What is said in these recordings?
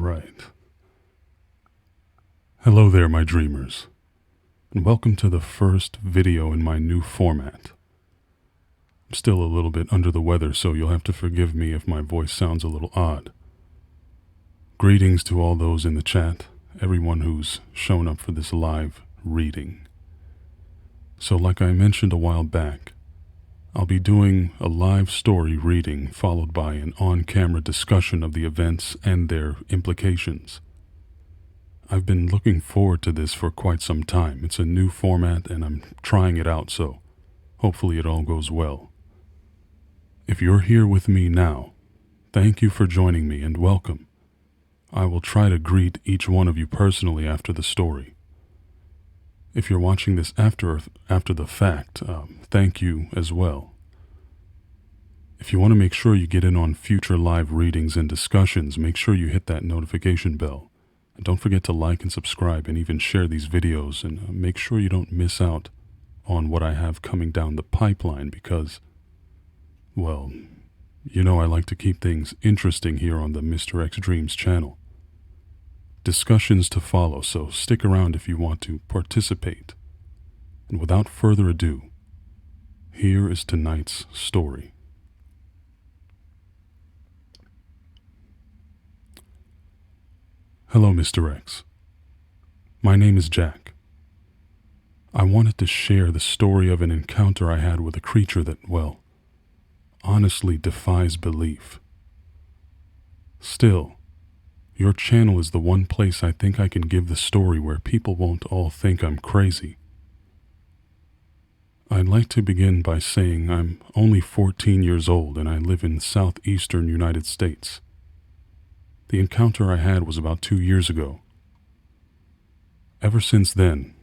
right. Hello there, my dreamers, and welcome to the first video in my new format. I'm still a little bit under the weather, so you'll have to forgive me if my voice sounds a little odd. Greetings to all those in the chat, everyone who's shown up for this live reading. So like I mentioned a while back, I'll be doing a live story reading followed by an on-camera discussion of the events and their implications. I've been looking forward to this for quite some time. It's a new format and I'm trying it out, so hopefully it all goes well. If you're here with me now, thank you for joining me and welcome. I will try to greet each one of you personally after the story. If you're watching this after the fact, thank you as well. If you want to make sure you get in on future live readings and discussions, make sure you hit that notification bell. And don't forget to like and subscribe and even share these videos, and make sure you don't miss out on what I have coming down the pipeline because, well, you know I like to keep things interesting here on the Mr. X Dreams channel. Discussions to follow, so stick around if you want to participate. And without further ado, here is tonight's story. Hello, Mr. X. My name is Jack. I wanted to share the story of an encounter I had with a creature that, well, honestly defies belief. Still, your channel is the one place I think I can give the story where people won't all think I'm crazy. I'd like to begin by saying I'm only 14 years old and I live in southeastern United States. The encounter I had was about 2 years ago. Ever since then,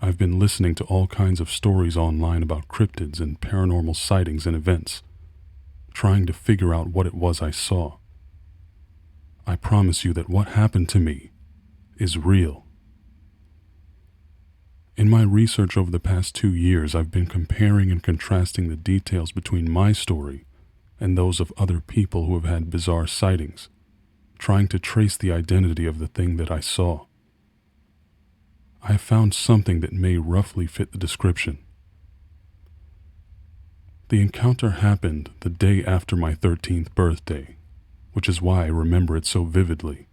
I've been listening to all kinds of stories online about cryptids and paranormal sightings and events, trying to figure out what it was I saw. I promise you that what happened to me is real. In my research over the past 2 years, I've been comparing and contrasting the details between my story and those of other people who have had bizarre sightings, trying to trace the identity of the thing that I saw. I have found something that may roughly fit the description. The encounter happened the day after my 13th birthday, which is why I remember it so vividly.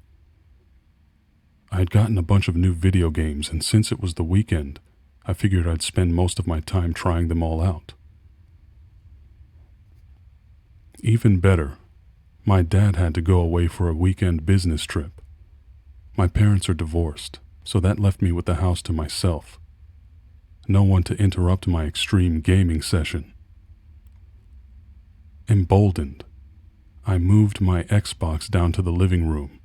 I had gotten a bunch of new video games, and since it was the weekend, I figured I'd spend most of my time trying them all out. Even better, my dad had to go away for a weekend business trip. My parents are divorced, so that left me with the house to myself. No one to interrupt my extreme gaming session. Emboldened, I moved my Xbox down to the living room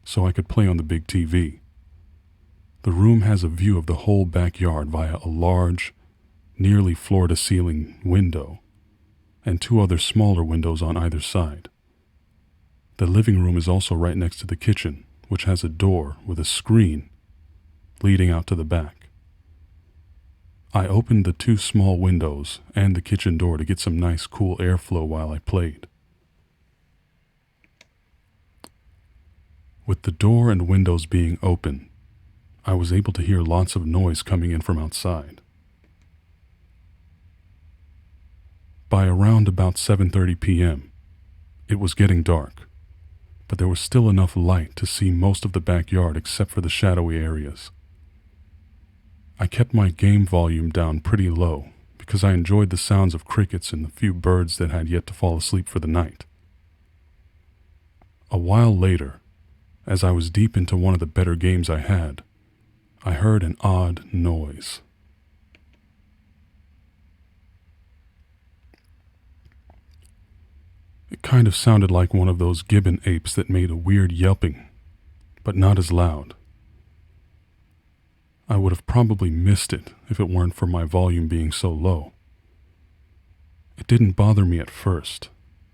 so I could play on the big TV. The room has a view of the whole backyard via a large, nearly floor-to-ceiling window and 2 other smaller windows on either side. The living room is also right next to the kitchen, which has a door with a screen leading out to the back. I opened the 2 small windows and the kitchen door to get some nice cool airflow while I played. With the door and windows being open, I was able to hear lots of noise coming in from outside. By around about 7:30 p.m., it was getting dark, but there was still enough light to see most of the backyard except for the shadowy areas. I kept my game volume down pretty low because I enjoyed the sounds of crickets and the few birds that had yet to fall asleep for the night. A while later, as I was deep into one of the better games I had, I heard an odd noise. It kind of sounded like one of those gibbon apes that made a weird yelping, but not as loud. I would have probably missed it if it weren't for my volume being so low. It didn't bother me at first,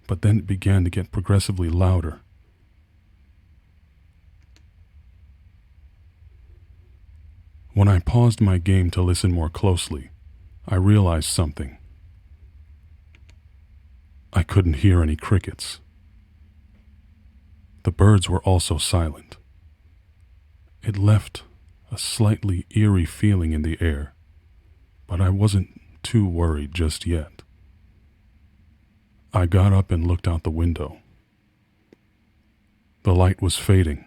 but then it began to get progressively louder. When I paused my game to listen more closely, I realized something. I couldn't hear any crickets. The birds were also silent. It left a slightly eerie feeling in the air, but I wasn't too worried just yet. I got up and looked out the window. The light was fading,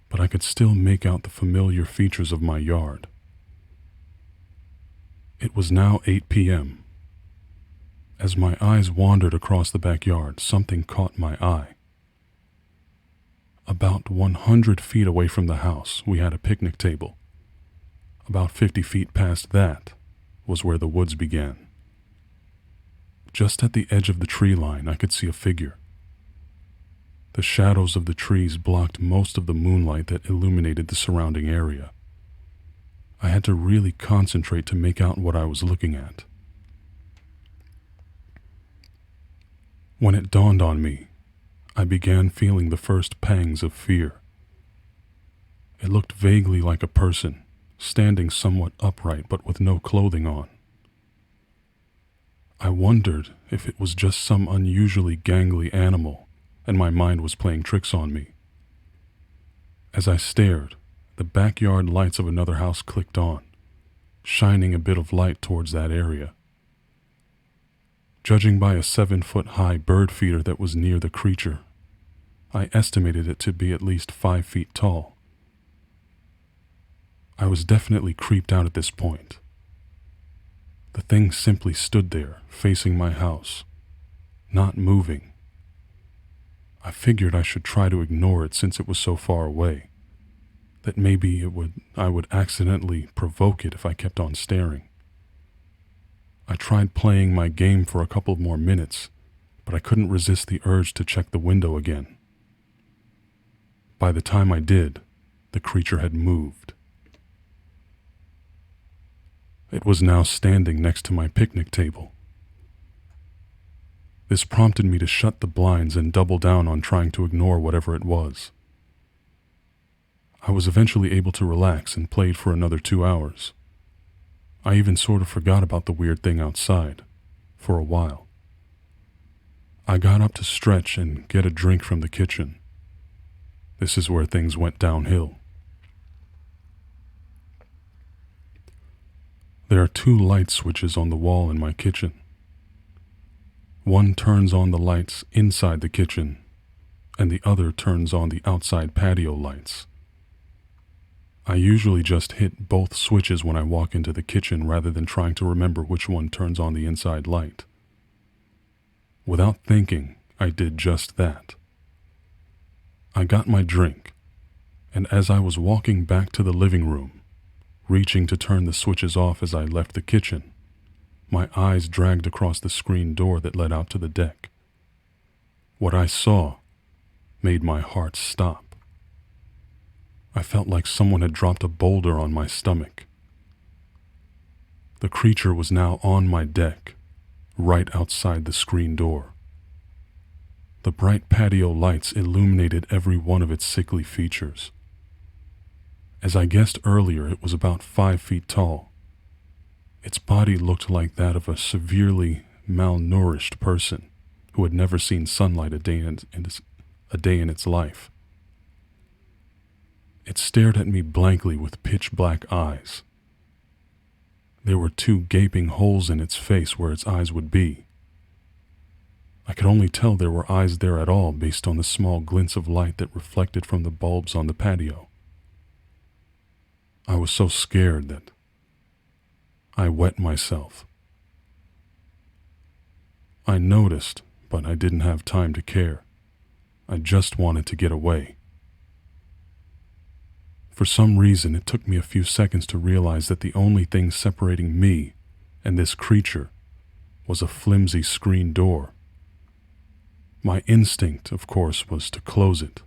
but I could still make out the familiar features of my yard. It was now 8 p.m. As my eyes wandered across the backyard, something caught my eye. About 100 feet away from the house, we had a picnic table. About 50 feet past that was where the woods began. Just at the edge of the tree line, I could see a figure. The shadows of the trees blocked most of the moonlight that illuminated the surrounding area. I had to really concentrate to make out what I was looking at. When it dawned on me, I began feeling the first pangs of fear. It looked vaguely like a person, standing somewhat upright but with no clothing on. I wondered if it was just some unusually gangly animal and my mind was playing tricks on me. As I stared, the backyard lights of another house clicked on, shining a bit of light towards that area. Judging by a 7-foot-high bird feeder that was near the creature, I estimated it to be at least 5 feet tall. I was definitely creeped out at this point. The thing simply stood there, facing my house, not moving. I figured I should try to ignore it since it was so far away, that maybe I would accidentally provoke it if I kept on staring. I tried playing my game for a couple more minutes, but I couldn't resist the urge to check the window again. By the time I did, the creature had moved. It was now standing next to my picnic table. This prompted me to shut the blinds and double down on trying to ignore whatever it was. I was eventually able to relax and played for another 2 hours. I even sort of forgot about the weird thing outside, for a while. I got up to stretch and get a drink from the kitchen. This is where things went downhill. There are 2 light switches on the wall in my kitchen. One turns on the lights inside the kitchen, and the other turns on the outside patio lights. I usually just hit both switches when I walk into the kitchen rather than trying to remember which one turns on the inside light. Without thinking, I did just that. I got my drink, and as I was walking back to the living room, reaching to turn the switches off as I left the kitchen, my eyes dragged across the screen door that led out to the deck. What I saw made my heart stop. I felt like someone had dropped a boulder on my stomach. The creature was now on my deck, right outside the screen door. The bright patio lights illuminated every one of its sickly features. As I guessed earlier, it was about 5 feet tall. Its body looked like that of a severely malnourished person who had never seen sunlight a day in its life. It stared at me blankly with pitch black eyes. There were 2 gaping holes in its face where its eyes would be. I could only tell there were eyes there at all based on the small glints of light that reflected from the bulbs on the patio. I was so scared that I wet myself. I noticed, but I didn't have time to care. I just wanted to get away. For some reason, it took me a few seconds to realize that the only thing separating me and this creature was a flimsy screen door. My instinct, of course, was to close it,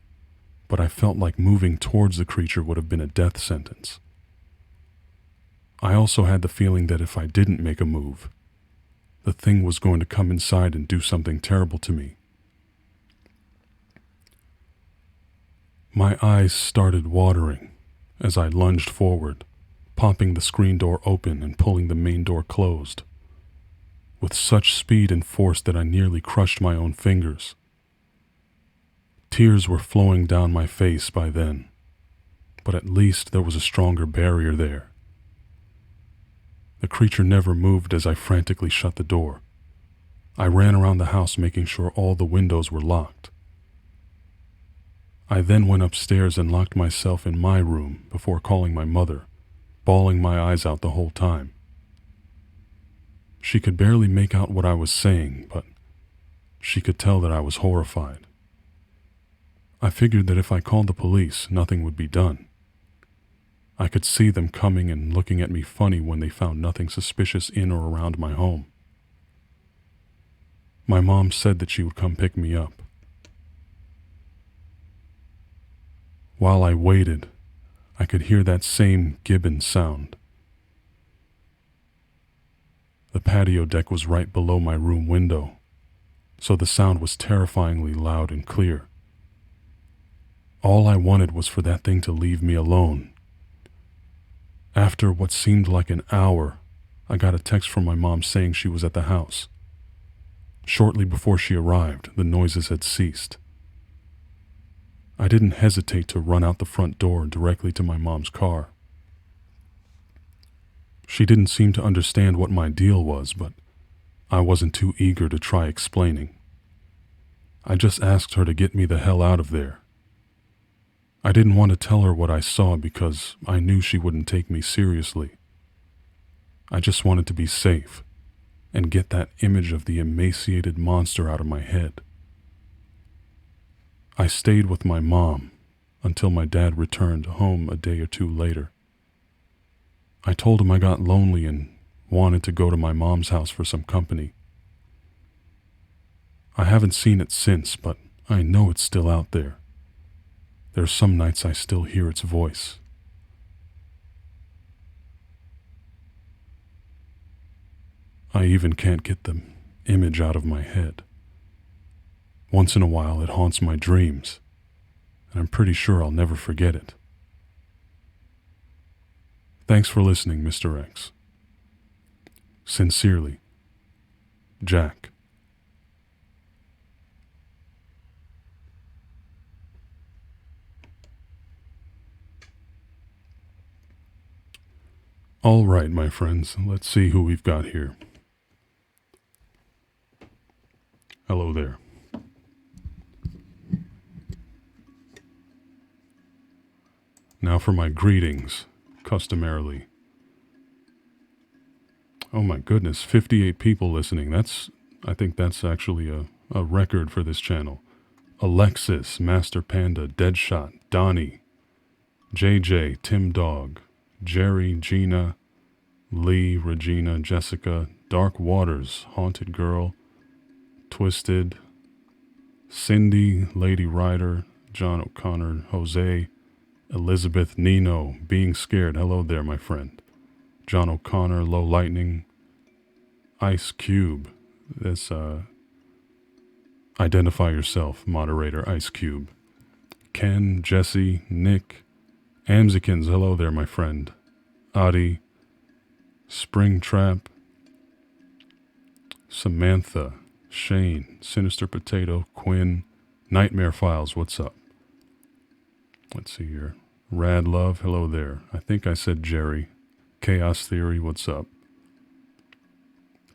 but I felt like moving towards the creature would have been a death sentence. I also had the feeling that if I didn't make a move, the thing was going to come inside and do something terrible to me. My eyes started watering as I lunged forward, popping the screen door open and pulling the main door closed, with such speed and force that I nearly crushed my own fingers. Tears were flowing down my face by then, but at least there was a stronger barrier there. The creature never moved as I frantically shut the door. I ran around the house making sure all the windows were locked. I then went upstairs and locked myself in my room before calling my mother, bawling my eyes out the whole time. She could barely make out what I was saying, but she could tell that I was horrified. I figured that if I called the police, nothing would be done. I could see them coming and looking at me funny when they found nothing suspicious in or around my home. My mom said that she would come pick me up. While I waited, I could hear that same gibbon sound. The patio deck was right below my room window, so the sound was terrifyingly loud and clear. All I wanted was for that thing to leave me alone. After what seemed like an hour, I got a text from my mom saying she was at the house. Shortly before she arrived, the noises had ceased. I didn't hesitate to run out the front door directly to my mom's car. She didn't seem to understand what my deal was, but I wasn't too eager to try explaining. I just asked her to get me the hell out of there. I didn't want to tell her what I saw because I knew she wouldn't take me seriously. I just wanted to be safe and get that image of the emaciated monster out of my head. I stayed with my mom until my dad returned home a day or two later. I told him I got lonely and wanted to go to my mom's house for some company. I haven't seen it since, but I know it's still out there. There's some nights I still hear its voice. I even can't get the image out of my head. Once in a while it haunts my dreams, and I'm pretty sure I'll never forget it. Thanks for listening, Mr. X. Sincerely, Jack. All right, my friends, let's see who we've got here. Hello there. Now for my greetings, customarily. Oh my goodness, 58 people listening. I think that's actually a record for this channel. Alexis, Master Panda, Deadshot, Donnie, JJ, Tim Dog, Jerry, Gina, Lee, Regina, Jessica, Dark Waters, Haunted Girl, Twisted, Cindy, Lady Ryder, John O'Connor, Jose, Elizabeth, Nino, Being Scared. Hello there, my friend. John O'Connor, Low Lightning, Ice Cube. This, identify yourself, moderator, Ice Cube. Ken, Jesse, Nick, Amzikins. Hello there, my friend. Adi, Springtrap, Samantha, Shane, Sinister Potato, Quinn, Nightmare Files. What's up? Let's see here. Rad Love, hello there. I think I said Jerry. Chaos Theory, what's up?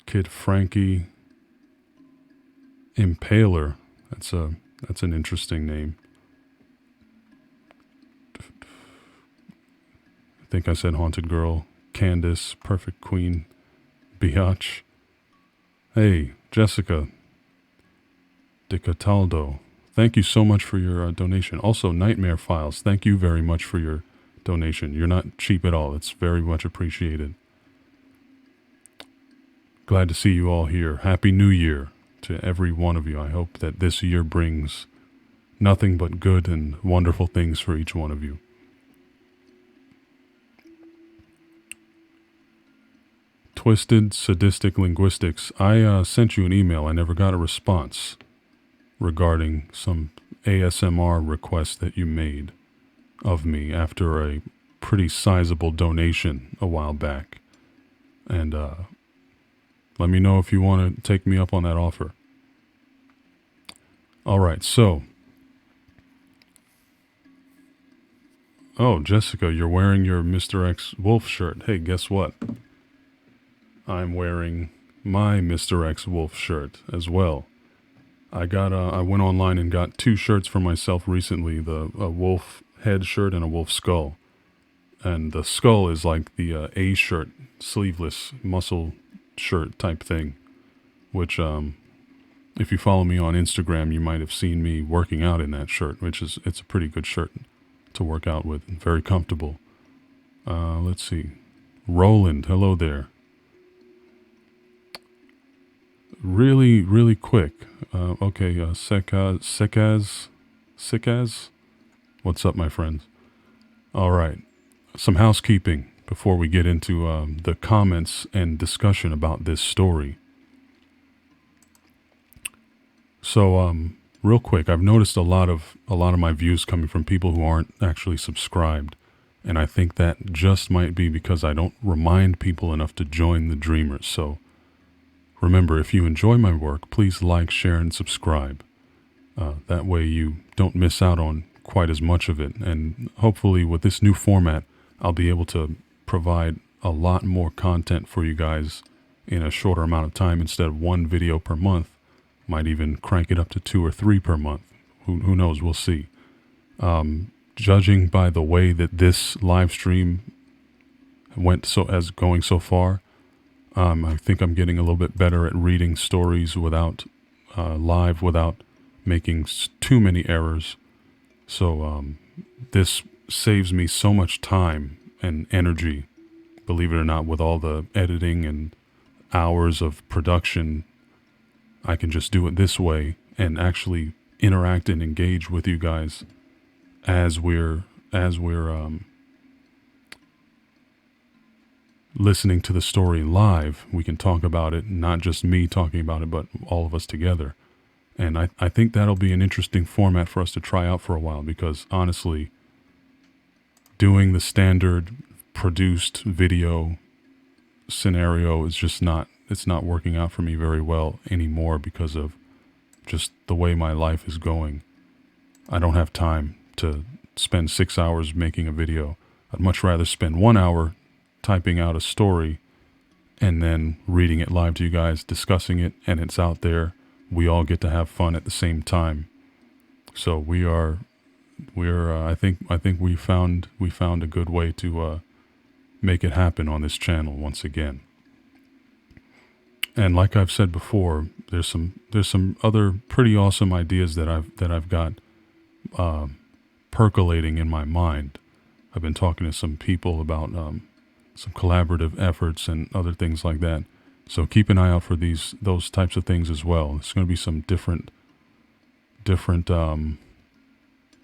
Kid Frankie. Impaler, that's an interesting name. I think I said Haunted Girl. Candace, Perfect Queen, Biatch. Hey, Jessica. De Cataldo. Thank you so much for your donation. Also, Nightmare Files, thank you very much for your donation. You're not cheap at all. It's very much appreciated. Glad to see you all here. Happy New Year to every one of you. I hope that this year brings nothing but good and wonderful things for each one of you. Twisted Sadistic Linguistics. I sent you an email. I never got a response regarding some ASMR request that you made of me after a pretty sizable donation a while back. And let me know if you want to take me up on that offer. All right, so Oh, Jessica, you're wearing your Mr. X Wolf shirt. Hey, guess what? I'm wearing my Mr. X Wolf shirt as well. I went online and got 2 shirts for myself recently, a wolf head shirt and a wolf skull. And the skull is like the A shirt, sleeveless muscle shirt type thing, which if you follow me on Instagram, you might have seen me working out in that shirt, it's a pretty good shirt to work out with, and very comfortable. Let's see. Roland, hello there. Really, really quick. Okay, Sikaz? What's up, my friends? All right. Some housekeeping before we get into the comments and discussion about this story. So, real quick, I've noticed a lot of my views coming from people who aren't actually subscribed, and I think that just might be because I don't remind people enough to join the Dreamers. So, remember, if you enjoy my work, please like, share, and subscribe. That way you don't miss out on quite as much of it. And hopefully with this new format, I'll be able to provide a lot more content for you guys in a shorter amount of time instead of 1 video per month. Might even crank it up to 2 or 3 per month. Who knows? We'll see. Judging by the way that this live stream went going so far, I think I'm getting a little bit better at reading stories without making too many errors. So this saves me so much time and energy, believe it or not, with all the editing and hours of production. I can just do it this way and actually interact and engage with you guys as we're listening to the story live. We can talk about it, not just me talking about it, but all of us together. And I think that'll be an interesting format for us to try out for a while, because honestly, doing the standard produced video scenario is just it's not working out for me very well anymore because of just the way my life is going. I don't have time to spend 6 hours making a video. I'd much rather spend 1 hour typing out a story and then reading it live to you guys, discussing it, and it's out there. We all get to have fun at the same time. So I think we found a good way to make it happen on this channel once again. And like I've said before, there's some other pretty awesome ideas that I've got percolating in my mind. I've been talking to some people about some collaborative efforts and other things like that. So keep an eye out for those types of things as well. It's going to be some different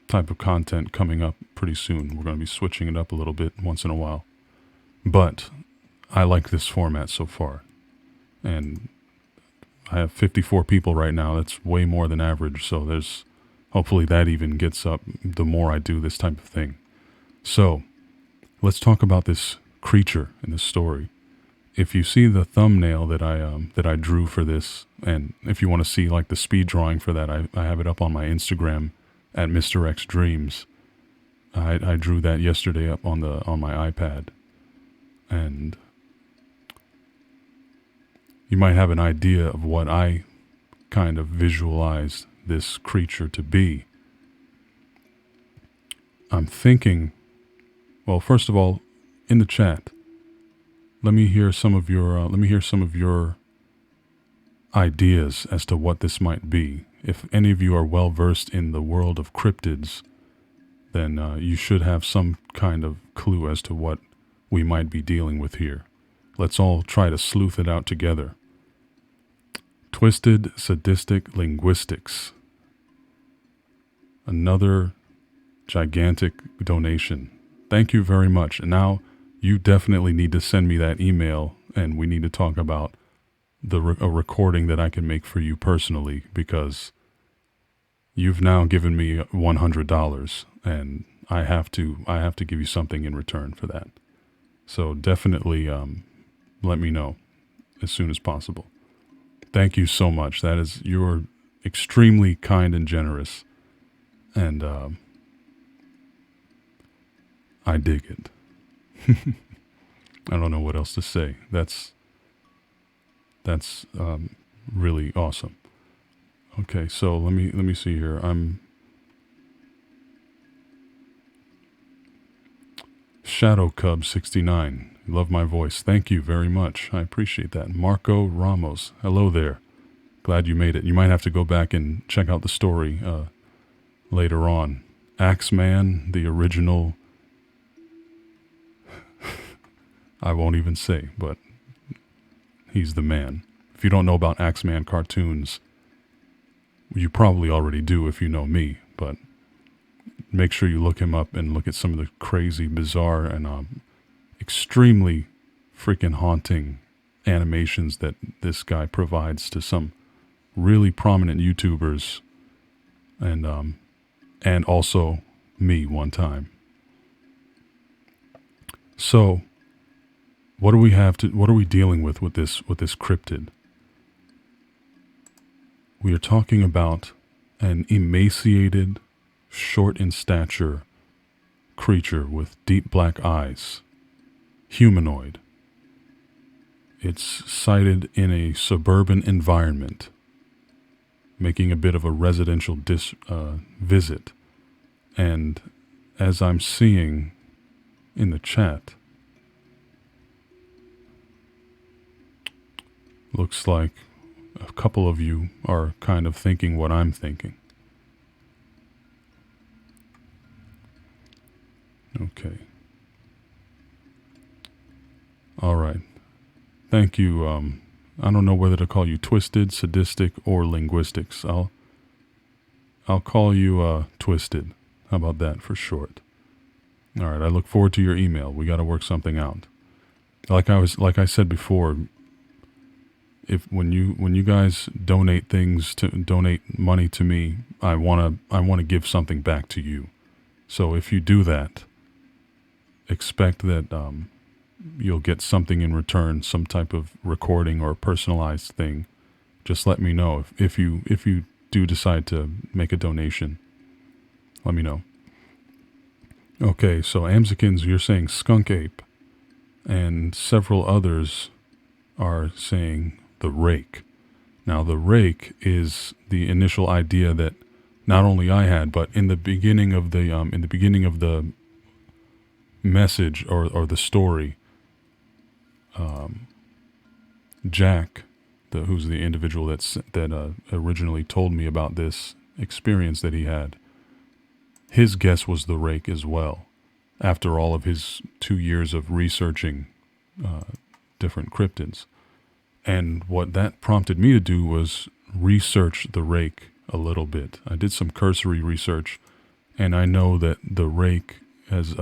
type of content coming up pretty soon. We're going to be switching it up a little bit once in a while. But I like this format so far. And I have 54 people right now. That's way more than average. So hopefully that even gets up the more I do this type of thing. So let's talk about this creature in this story. If you see the thumbnail that I drew for this, and if you want to see like the speed drawing for that, I have it up on my Instagram at Mr. X Dreams. I drew that yesterday up on my iPad, and you might have an idea of what I kind of visualize this creature to be. I'm thinking, well, first of all, in the chat, let me hear some of your ideas as to what this might be. If any of you are well versed in the world of cryptids, then you should have some kind of clue as to what we might be dealing with here. Let's all try to sleuth it out together. Twisted Sadistic Linguistics. Another gigantic donation. Thank you very much. And now you definitely need to send me that email, and we need to talk about a recording that I can make for you personally, because you've now given me $100, and I have to give you something in return for that. So definitely let me know as soon as possible. Thank you so much. You're extremely kind and generous. And I dig it. I don't know what else to say. That's really awesome. Okay, so let me see here. I'm Shadow Cub 69. Love my voice. Thank you very much. I appreciate that. Marco Ramos. Hello there. Glad you made it. You might have to go back and check out the story later on. Axeman, the original. I won't even say, but he's the man. If you don't know about Axeman cartoons, you probably already do if you know me, but make sure you look him up and look at some of the crazy, bizarre, and extremely freaking haunting animations that this guy provides to some really prominent YouTubers and also me one time. So what are we dealing with this cryptid? We are talking about an emaciated, short in stature creature with deep black eyes, humanoid. It's sighted in a suburban environment, making a bit of a residential visit. And as I'm seeing in the chat, looks like a couple of you are kind of thinking what I'm thinking. Okay. All right. Thank you. I don't know whether to call you twisted, sadistic, or linguistics. I'll call you twisted. How about that for short? All right. I look forward to your email. We got to work something out. Like I said before, when you guys donate money to me, I wanna give something back to you. So if you do that, expect that you'll get something in return, some type of recording or personalized thing. Just let me know if you do decide to make a donation. Let me know. Okay, so Amzikins, you're saying skunk ape, and several others are saying the rake. Now, the rake is the initial idea that not only I had, but in the beginning of the message or the story, Jack, who's the individual that originally told me about this experience that he had, his guess was the rake as well. After all of his 2 years of researching different cryptids. And what that prompted me to do was research the rake a little bit. I did some cursory research, and I know that the rake has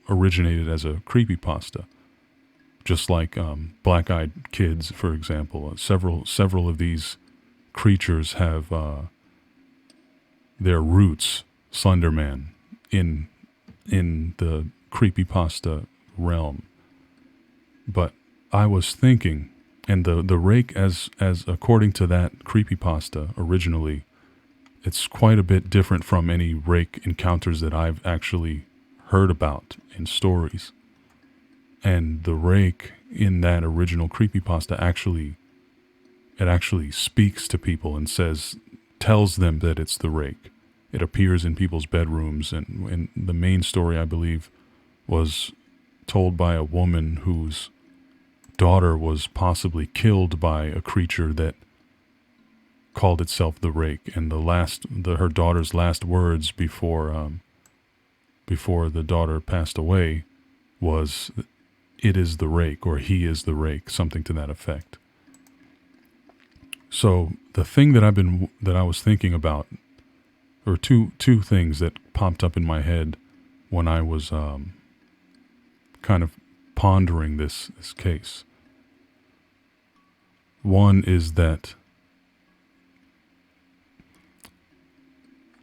originated as a creepypasta, just like Black-Eyed Kids, for example. Several of these creatures have their roots, Slenderman, in the creepypasta realm. But I was thinking, and the rake, as according to that creepypasta originally, it's quite a bit different from any rake encounters that I've actually heard about in stories. And the rake in that original creepypasta actually speaks to people and tells them that it's the rake. It appears in people's bedrooms, and the main story, I believe, was told by a woman whose daughter was possibly killed by a creature that called itself the rake, and her daughter's last words before the daughter passed away was, "It is the rake," or "He is the rake," something to that effect. So the thing that I was thinking about, or two things that popped up in my head when I was kind of pondering this case. One is that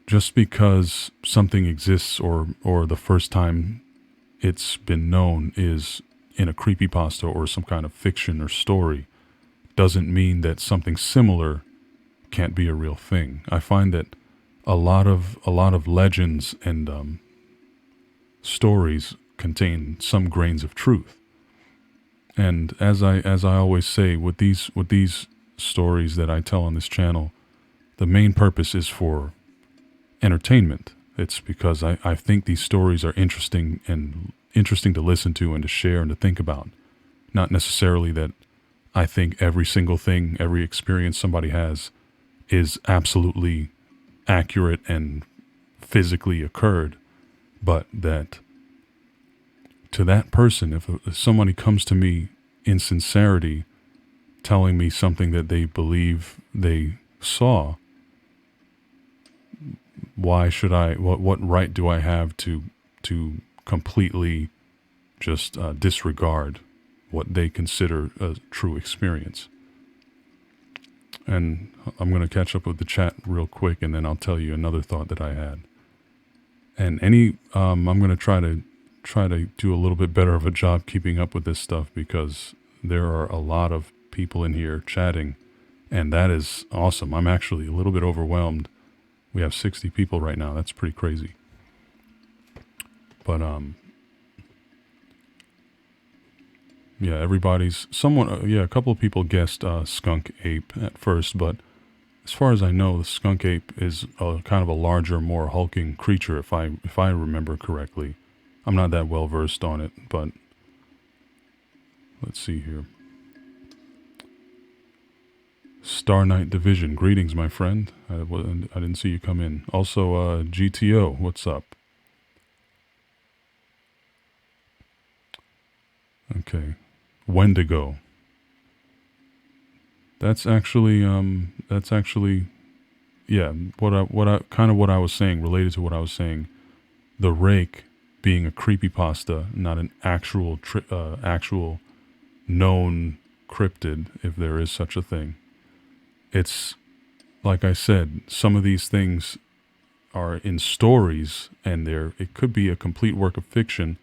just because something exists or the first time it's been known is in a creepypasta or some kind of fiction or story doesn't mean that something similar can't be a real thing. I find that a lot of legends and stories contain some grains of truth. And as I always say, with these stories that I tell on this channel, the main purpose is for entertainment. It's because I think these stories are interesting to listen to and to share and to think about. Not necessarily that I think every single thing, every experience somebody has is absolutely accurate and physically occurred, but that to that person, if somebody comes to me in sincerity telling me something that they believe they saw, why should what right do I have to completely just disregard what they consider a true experience? And I'm going to catch up with the chat real quick, and then I'll tell you another thought that I had. And I'm going to try to do a little bit better of a job keeping up with this stuff, because there are a lot of people in here chatting, and that is awesome. I'm actually a little bit overwhelmed. We have 60 people right now. That's pretty crazy. But yeah, a couple of people guessed skunk ape at first, but as far as I know, the skunk ape is a kind of a larger, more hulking creature, if I remember correctly. I'm not that well versed on it, but let's see here. Star Knight Division, greetings, my friend. I didn't see you come in. Also, GTO, what's up? Okay, Wendigo. That's actually, yeah. What I was saying, related to what I was saying. The Rake being a creepypasta, not an actual known cryptid, if there is such a thing. It's, like I said, some of these things are in stories, and it could be a complete work of fiction,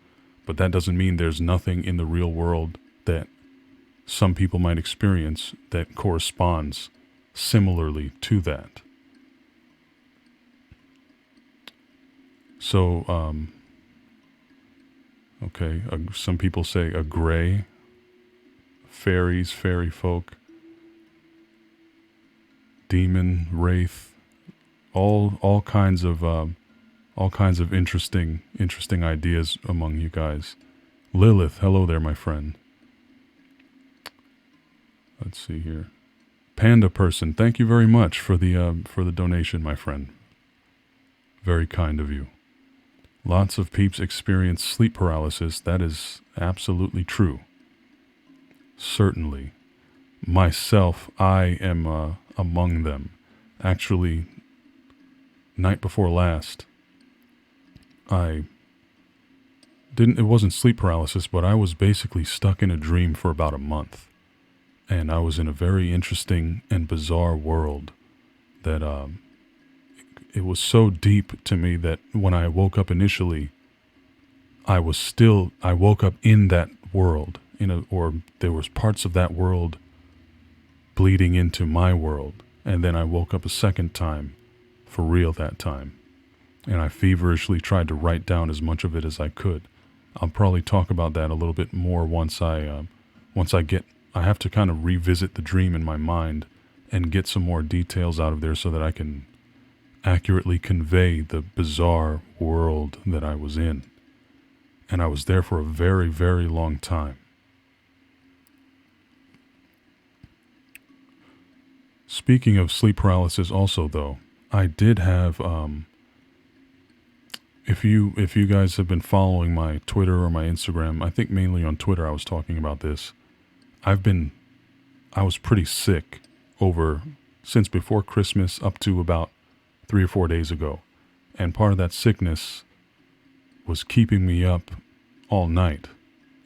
but that doesn't mean there's nothing in the real world that some people might experience that corresponds similarly to that. So, okay, some people say a gray, fairies, fairy folk, demon, wraith, all kinds of interesting ideas among you guys. Lilith, hello there, my friend. Let's see here. Panda person, thank you very much for the donation, my friend. Very kind of you. Lots of peeps experience sleep paralysis. That is absolutely true. Certainly. Myself, I am among them. Actually, night before last, it wasn't sleep paralysis, but I was basically stuck in a dream for about a month. And I was in a very interesting and bizarre world that it was so deep to me that when I woke up initially, I woke up in that world, or there was parts of that world bleeding into my world. And then I woke up a second time, for real that time. And I feverishly tried to write down as much of it as I could. I'll probably talk about that a little bit more once I have to kind of revisit the dream in my mind and get some more details out of there so that I can accurately convey the bizarre world that I was in. And I was there for a very, very long time. Speaking of sleep paralysis also, though, I did have, if you guys have been following my Twitter or my Instagram, I think mainly on Twitter I was talking about this. I was pretty sick since before Christmas up to about 3 or 4 days ago. And part of that sickness was keeping me up all night,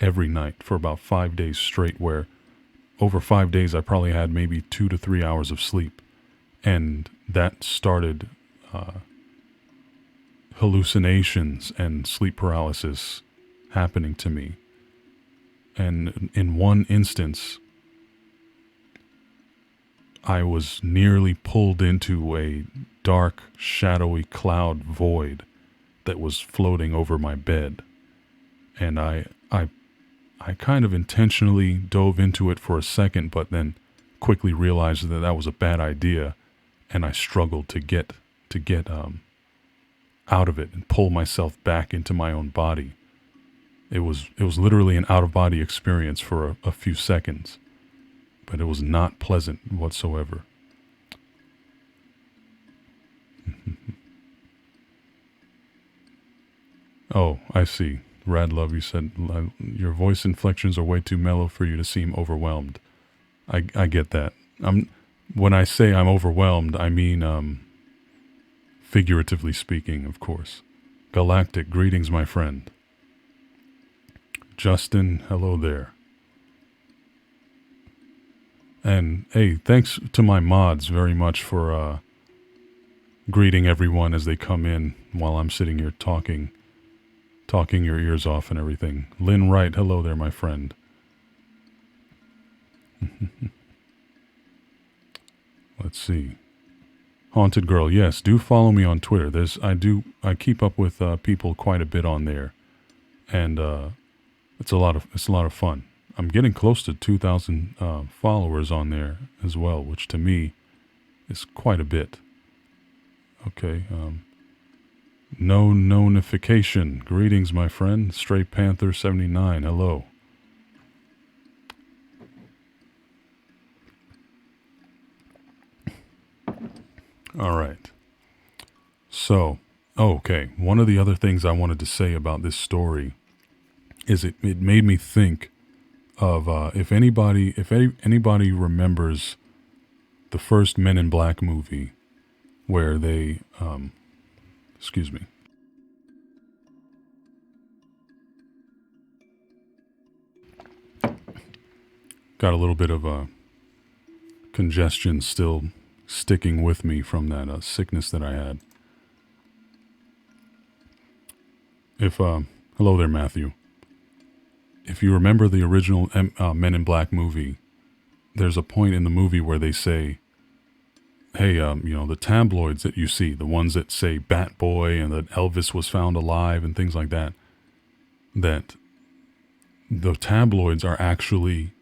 every night, for about 5 days straight, where over 5 days I probably had maybe 2 to 3 hours of sleep. And that started hallucinations and sleep paralysis happening to me. And in one instance, I was nearly pulled into a dark, shadowy cloud void that was floating over my bed. and I kind of intentionally dove into it for a second, but then quickly realized that that was a bad idea, and I struggled to get out of it and pull myself back into my own body. It was literally an out-of-body experience for a few seconds, but it was not pleasant whatsoever. Oh, I see. Rad Love, you said your voice inflections are way too mellow for you to seem overwhelmed. I get that. When I say I'm overwhelmed, I mean figuratively speaking, of course. Galactic, greetings, my friend. Justin, hello there. And hey, thanks to my mods very much for greeting everyone as they come in while I'm sitting here talking your ears off and everything. Lynn Wright, hello there, my friend. Let's see. Haunted Girl, yes, do follow me on Twitter. I keep up with people quite a bit on there, and it's a lot of fun. I'm getting close to 2,000 followers on there as well, which to me is quite a bit. Okay. No notification. Greetings, my friend. Stray Panther 79. Hello. All right. So, okay. One of the other things I wanted to say about this story is it made me think of if anybody remembers the first Men in Black movie where they excuse me. Got a little bit of congestion still sticking with me from that sickness that I had. Hello there, Matthew. If you remember the original Men in Black movie, there's a point in the movie where they say, hey, the tabloids that you see, the ones that say Bat Boy and that Elvis was found alive and things like that, that the tabloids are actually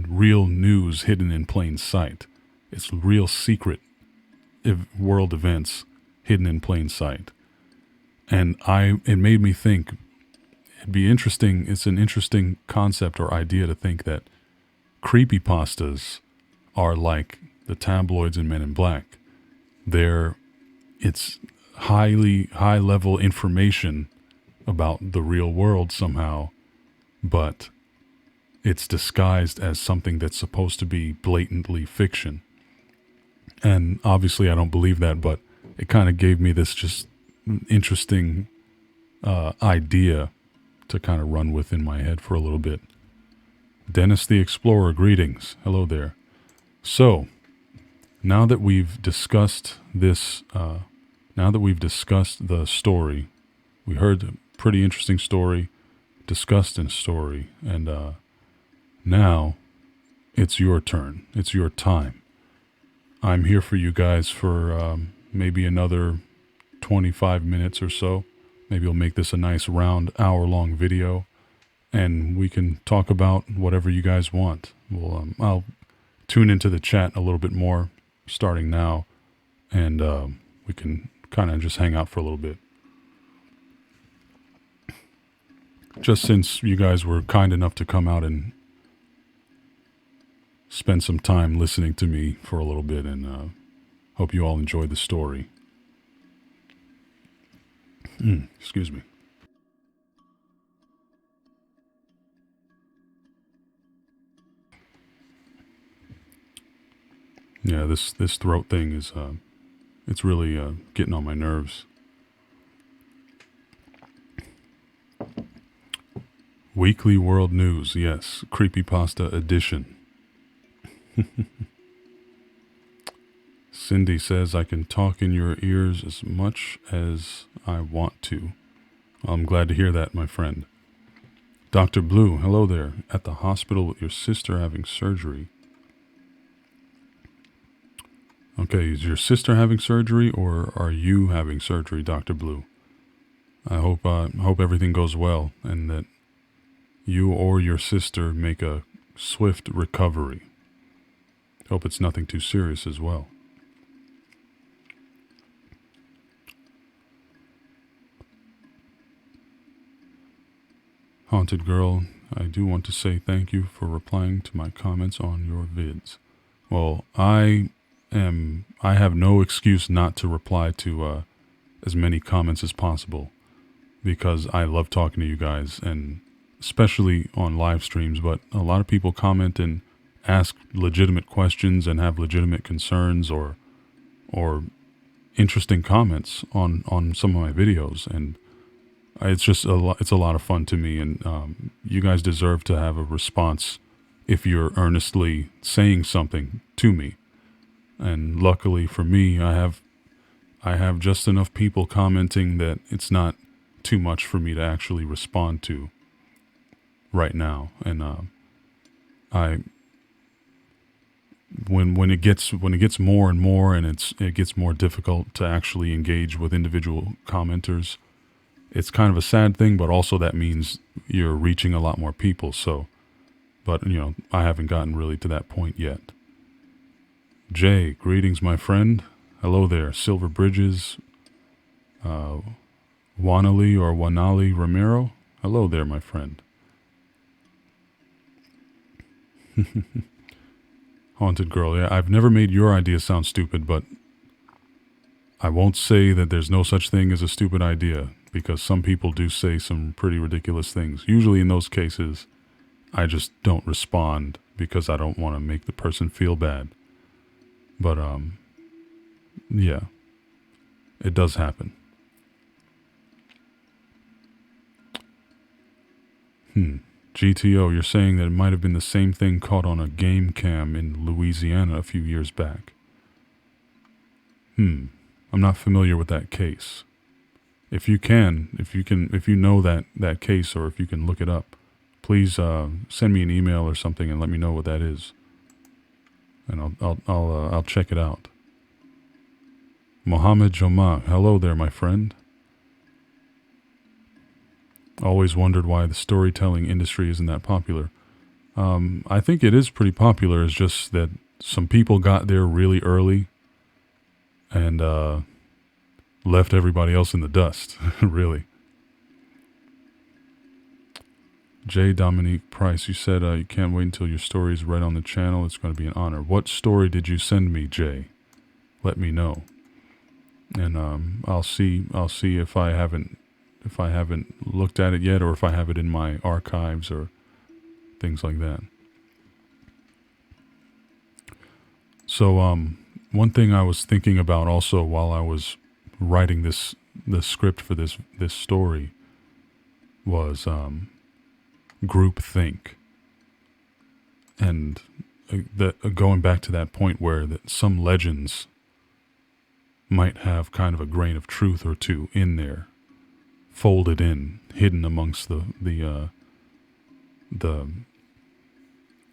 real news hidden in plain sight. It's real secret world events hidden in plain sight. And it made me think it'd be interesting. It's an interesting concept or idea to think that creepypastas are like the tabloids in Men in Black. It's high level information about the real world somehow, but it's disguised as something that's supposed to be blatantly fiction. And obviously I don't believe that, but it kind of gave me this just interesting idea to kind of run with in my head for a little bit. Dennis the Explorer, greetings. Hello there. So, now that we've discussed this, now that we've discussed the story, we heard a pretty interesting story, discussed a story, and now it's your turn. It's your time. I'm here for you guys for maybe another 25 minutes or so. Maybe we'll make this a nice round hour-long video, and we can talk about whatever you guys want. I'll tune into the chat a little bit more starting now, and we can kind of just hang out for a little bit. Just since you guys were kind enough to come out and spend some time listening to me for a little bit, and hope you all enjoyed the story. Excuse me. Yeah, this throat thing is it's really getting on my nerves. Weekly World News, yes, Creepypasta edition. Cindy says, I can talk in your ears as much as I want to. Well, I'm glad to hear that, my friend. Dr. Blue, hello there. At the hospital with your sister having surgery. Okay, is your sister having surgery or are you having surgery, Dr. Blue? I hope everything goes well and that you or your sister make a swift recovery. Hope it's nothing too serious as well. Haunted Girl, I do want to say thank you for replying to my comments on your vids. Well, I have no excuse not to reply to as many comments as possible because I love talking to you guys, and especially on live streams, but a lot of people comment and ask legitimate questions and have legitimate concerns or interesting comments on some of my videos, and it's a lot of fun to me, and you guys deserve to have a response if you're earnestly saying something to me. And luckily for me, I have just enough people commenting that it's not too much for me to actually respond to right now. And when it gets more and more, and it gets more difficult to actually engage with individual commenters, it's kind of a sad thing, but also that means you're reaching a lot more people. So, but I haven't gotten really to that point yet. Jay, greetings, my friend. Hello there. Silver Bridges, Wanali Romero. Hello there, my friend. Haunted Girl, yeah, I've never made your idea sound stupid, but I won't say that there's no such thing as a stupid idea, because some people do say some pretty ridiculous things. Usually in those cases, I just don't respond because I don't want to make the person feel bad. But, yeah, it does happen. GTO, you're saying that it might have been the same thing caught on a game cam in Louisiana a few years back. I'm not familiar with that case. If you know that case, or if you can look it up, please send me an email or something and let me know what that is, and I'll check it out. Mohammed Joma, hello there, my friend. Always wondered why the storytelling industry isn't that popular. I think it is pretty popular. It's just that some people got there really early and left everybody else in the dust, really. J. Dominique Price, you said you can't wait until your story is read on the channel. It's going to be an honor. What story did you send me, Jay? Let me know, and I'll see if I haven't looked at it yet, or if I have it in my archives or things like that. So one thing I was thinking about also while I was writing the script for this story was groupthink, and going back to that point where that some legends might have kind of a grain of truth or two in there, folded in, hidden amongst the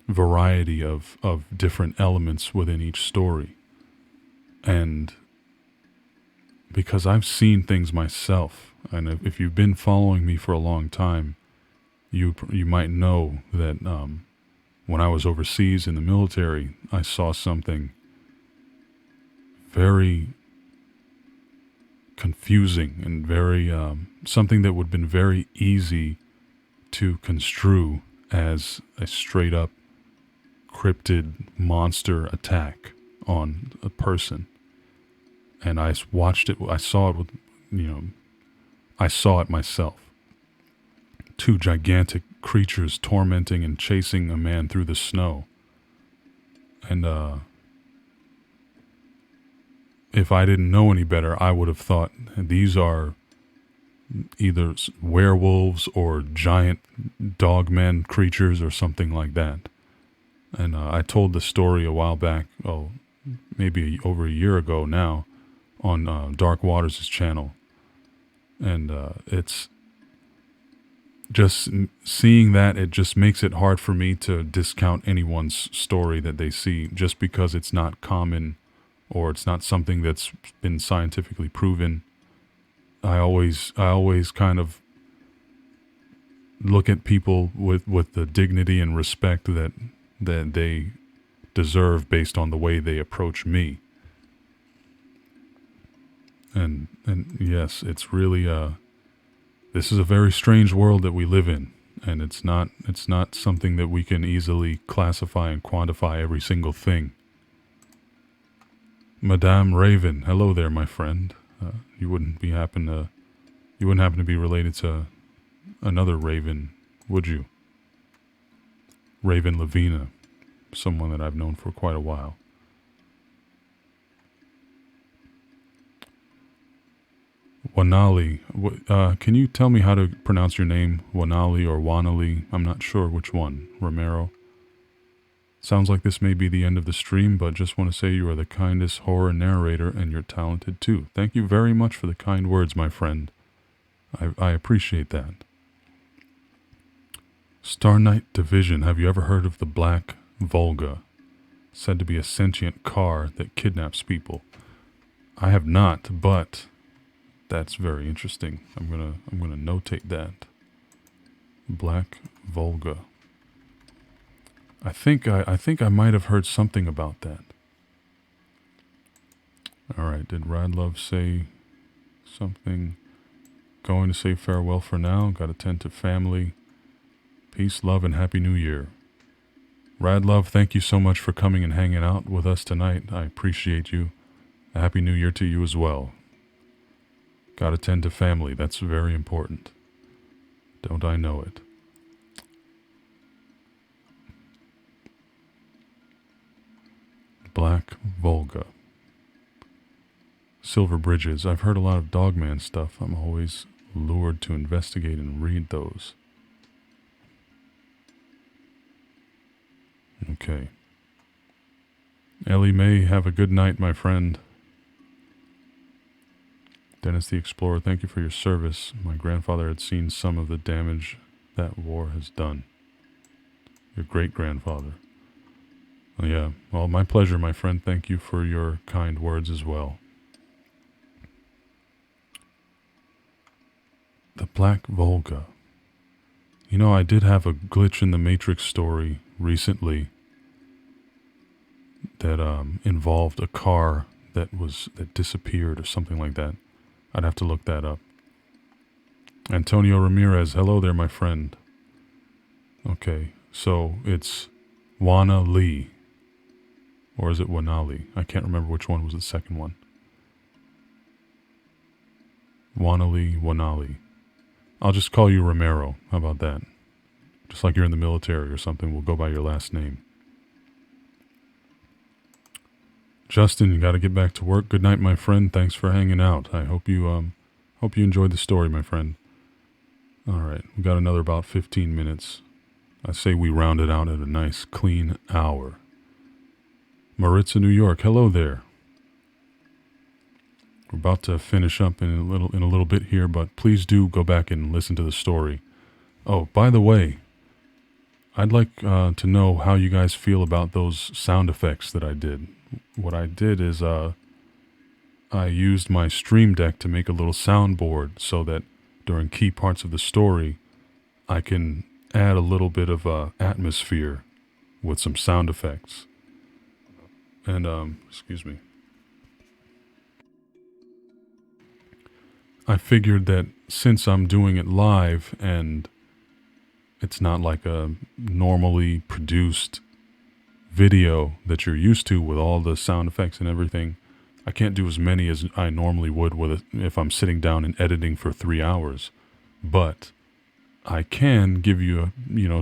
variety of different elements within each story. And because I've seen things myself, and if you've been following me for a long time, you might know that when I was overseas in the military, I saw something very confusing and very something that would have been very easy to construe as a straight up cryptid monster attack on a person. And I watched it, I saw it with, I saw it myself. Two gigantic creatures tormenting and chasing a man through the snow. And if I didn't know any better, I would have thought these are either werewolves or giant dogman creatures or something like that. And I told the story a while back, maybe over a year ago now, on Dark Waters' channel. And it's just seeing that, it just makes it hard for me to discount anyone's story that they see just because it's not common or it's not something that's been scientifically proven. I always kind of look at people with the dignity and respect that they deserve based on the way they approach me. And yes, it's really this is a very strange world that we live in, and it's not something that we can easily classify and quantify every single thing. Madame Raven, hello there, my friend. You wouldn't happen to be related to another Raven, would you? Raven Lavina, someone that I've known for quite a while. Wanali, can you tell me how to pronounce your name? Wanali or Wanali? I'm not sure which one. Romero. Sounds like this may be the end of the stream, but just want to say you are the kindest horror narrator and you're talented too. Thank you very much for the kind words, my friend. I appreciate that. Star Knight Division, have you ever heard of the Black Volga? Said to be a sentient car that kidnaps people. I have not, but that's very interesting. I'm gonna notate that. Black Volga. I think I might have heard something about that. All right, did Radlove say something? Going to say farewell for now. Got to tend to family. Peace, love, and Happy New Year. Radlove, thank you so much for coming and hanging out with us tonight. I appreciate you. A Happy New Year to you as well. Got to tend to family. That's very important. Don't I know it? Black Volga. Silver Bridges. I've heard a lot of Dogman stuff. I'm always lured to investigate and read those. Okay. Ellie Mae, have a good night, my friend. Dennis the Explorer, thank you for your service. My grandfather had seen some of the damage that war has done. Your great-grandfather. Oh, yeah, well, my pleasure, my friend. Thank you for your kind words as well. The Black Volga. You know, I did have a glitch in the Matrix story recently that involved a car that disappeared or something like that. I'd have to look that up. Antonio Ramirez, hello there, my friend. Okay, so it's Wana Lee. Or is it Wanali? I can't remember which one was the second one. Wanali, Wanali. I'll just call you Romero. How about that? Just like you're in the military or something, we'll go by your last name. Justin, you got to get back to work. Good night, my friend. Thanks for hanging out. I hope you enjoyed the story, my friend. All right, we got another about 15 minutes. I say we round it out at a nice, clean hour. Maritza, New York. Hello there. We're about to finish up in a little bit here, but please do go back and listen to the story. Oh, by the way, I'd like to know how you guys feel about those sound effects that I did. What I did is I used my Stream Deck to make a little soundboard so that during key parts of the story, I can add a little bit of atmosphere with some sound effects. And, excuse me. I figured that since I'm doing it live and it's not like a normally produced video that you're used to with all the sound effects and everything, I can't do as many as I normally would with it if I'm sitting down and editing for 3 hours. But I can give you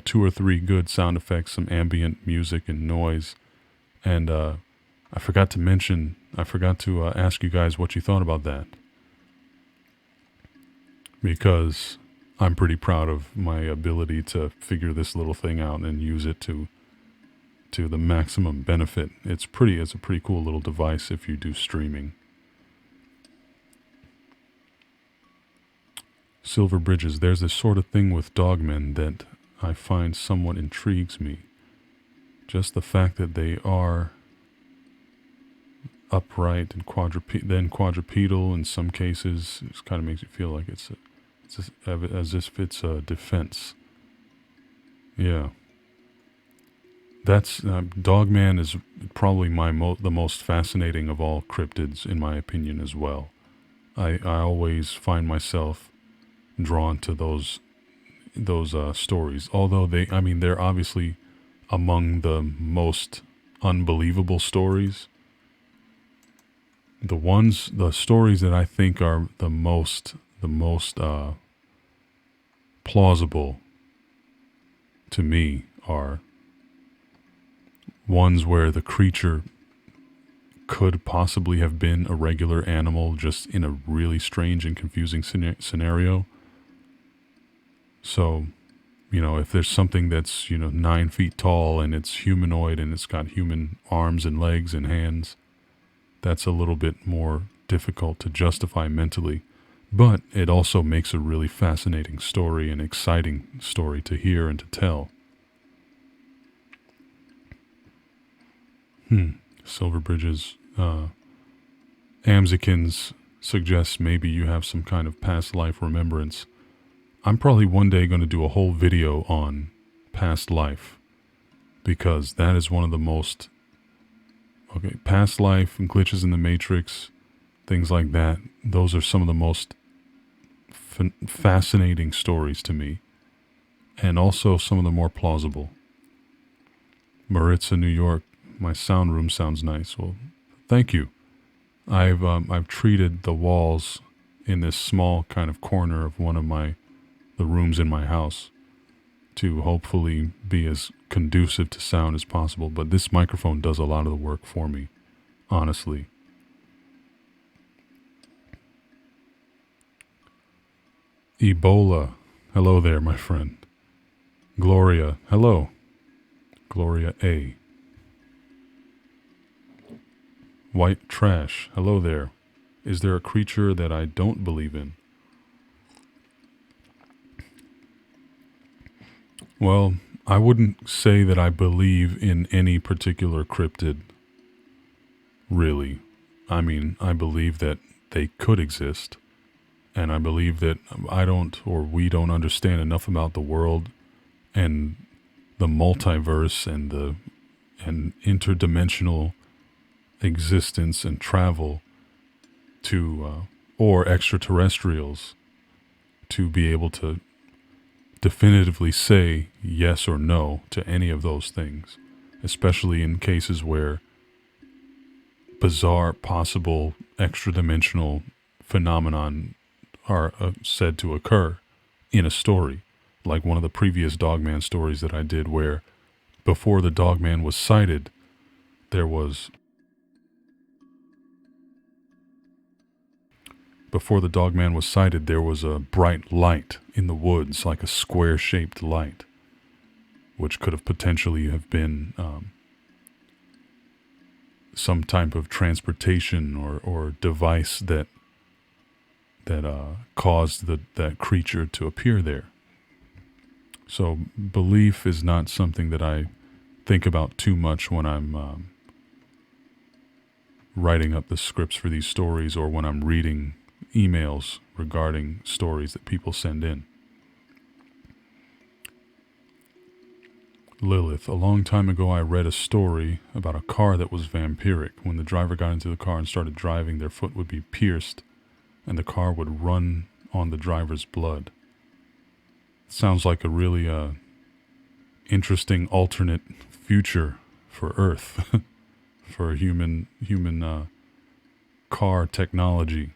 2 or 3 good sound effects, some ambient music and noise. And I forgot to ask you guys what you thought about that. Because I'm pretty proud of my ability to figure this little thing out and use it to the maximum benefit. It's a pretty cool little device if you do streaming. Silver Bridges, there's this sort of thing with dogmen that I find somewhat intrigues me. Just the fact that they are upright and then quadrupedal in some cases. It kind of makes you feel like it's as if it's a defense. Yeah. That's Dogman is probably the most fascinating of all cryptids in my opinion as well. I always find myself drawn to those stories, although they're obviously among the most unbelievable stories. The stories that I think are the most plausible to me are ones where the creature could possibly have been a regular animal just in a really strange and confusing scenario. So, if there's something that's, 9 feet tall and it's humanoid and it's got human arms and legs and hands, that's a little bit more difficult to justify mentally. But it also makes a really fascinating story and exciting story to hear and to tell. Silverbridge's Amzikins suggests maybe you have some kind of past life remembrance. I'm probably one day going to do a whole video on past life, because that is one of the most, past life and glitches in the Matrix, things like that. Those are some of the most fascinating stories to me, and also some of the more plausible. Maritza, New York, my sound room sounds nice. Well, thank you. I've treated the walls in this small kind of corner of one of the rooms in my house to hopefully be as conducive to sound as possible, but this microphone does a lot of the work for me, honestly. Ebola, hello there, my friend. Gloria, hello. Gloria A. White Trash, hello there. Is there a creature that I don't believe in? Well, I wouldn't say that I believe in any particular cryptid, really. I mean, I believe that they could exist, and I believe that we don't understand enough about the world and the multiverse and interdimensional existence and travel or extraterrestrials to be able to definitively say yes or no to any of those things, especially in cases where bizarre possible extra-dimensional phenomenon are said to occur in a story, like one of the previous Dogman stories that I did, where before the Dogman was sighted, there was a bright light in the woods, like a square-shaped light, which could have potentially have been some type of transportation or device that caused that creature to appear there. So belief is not something that I think about too much when I'm writing up the scripts for these stories, or when I'm reading emails regarding stories that people send in. Lilith, a long time ago I read a story about a car that was vampiric. When the driver got into the car and started driving, their foot would be pierced and the car would run on the driver's blood. Sounds like a really interesting alternate future for Earth, for human car technology.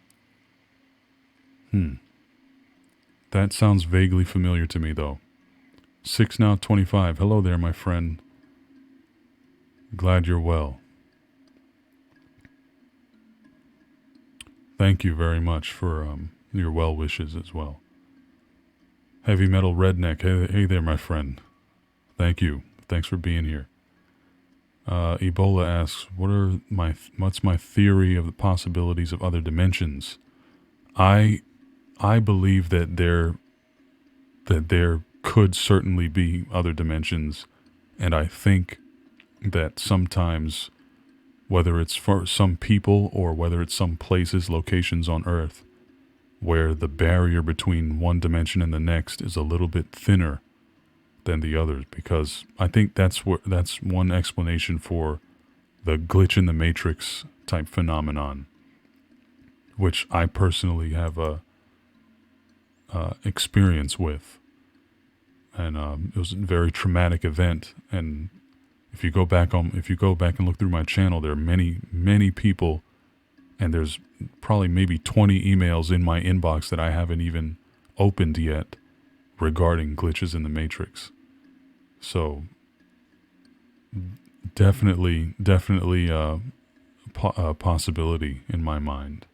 That sounds vaguely familiar to me, though. 6now25, hello there, my friend. Glad you're well. Thank you very much for your well wishes as well. Heavy Metal Redneck, hey there, my friend. Thank you. Thanks for being here. Ebola asks, what's my theory of the possibilities of other dimensions? I believe that there could certainly be other dimensions, and I think that sometimes whether it's for some people or whether it's some places, locations on Earth, where the barrier between one dimension and the next is a little bit thinner than the others, because I think that's one explanation for the glitch in the matrix type phenomenon, which I personally have a experience with, and it was a very traumatic event. And if you go back and look through my channel, there are many people, and there's probably maybe 20 emails in my inbox that I haven't even opened yet regarding glitches in the matrix. So definitely a possibility in my mind.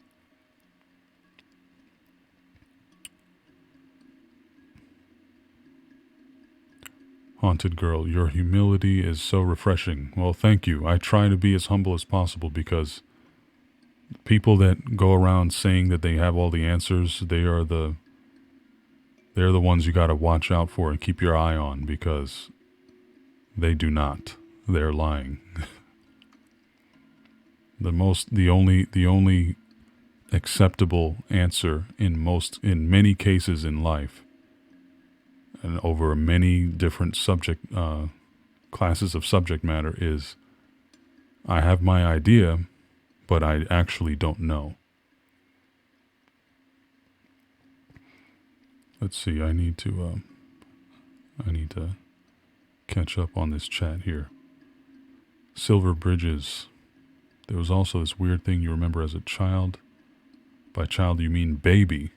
Haunted Girl, your humility is so refreshing. Well, thank you. I try to be as humble as possible, because people that go around saying that they have all the answers, they're the ones you got to watch out for and keep your eye on, because they do not. They're lying. The only acceptable answer in many cases in life, and over many different classes of subject matter, is I have my idea, but I actually don't know. Let's see, I need to catch up on this chat here. Silver Bridges. There was also this weird thing you remember as a child. By child, you mean baby.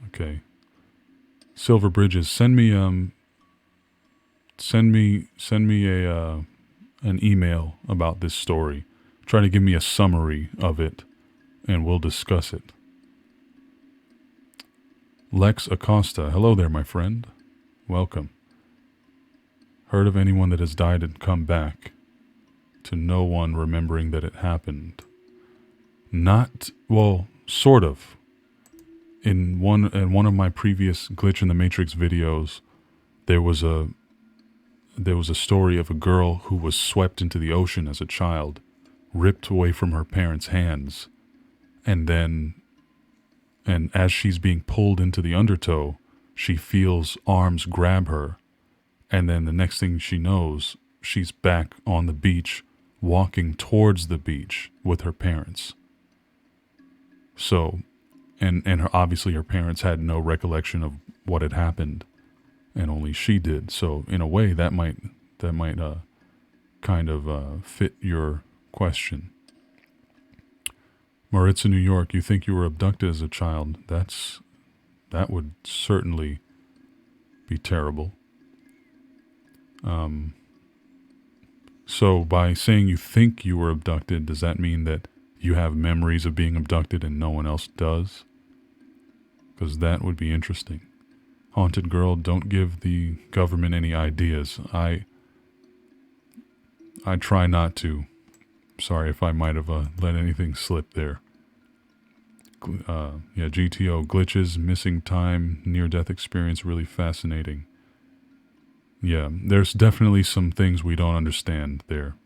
Okay. Silver Bridges, send me an email about this story. Try to give me a summary of it, and we'll discuss it. Lex Acosta, hello there, my friend. Welcome. Heard of anyone that has died and come back? To no one remembering that it happened. Well, sort of. In one of my previous Glitch in the Matrix videos, there was a story of a girl who was swept into the ocean as a child, ripped away from her parents' hands, and as she's being pulled into the undertow, she feels arms grab her, and then the next thing she knows, she's back on the beach, walking towards the beach with her parents. So, and obviously her parents had no recollection of what had happened, and only she did. So in a way, that might kind of fit your question. Maritza, New York, you think you were abducted as a child? That would certainly be terrible. So by saying you think you were abducted, does that mean that you have memories of being abducted and no one else does? Because that would be interesting. Haunted Girl, don't give the government any ideas. I try not to. Sorry if I might have let anything slip there. Yeah, GTO, glitches, missing time, near-death experience, really fascinating. Yeah, there's definitely some things we don't understand there.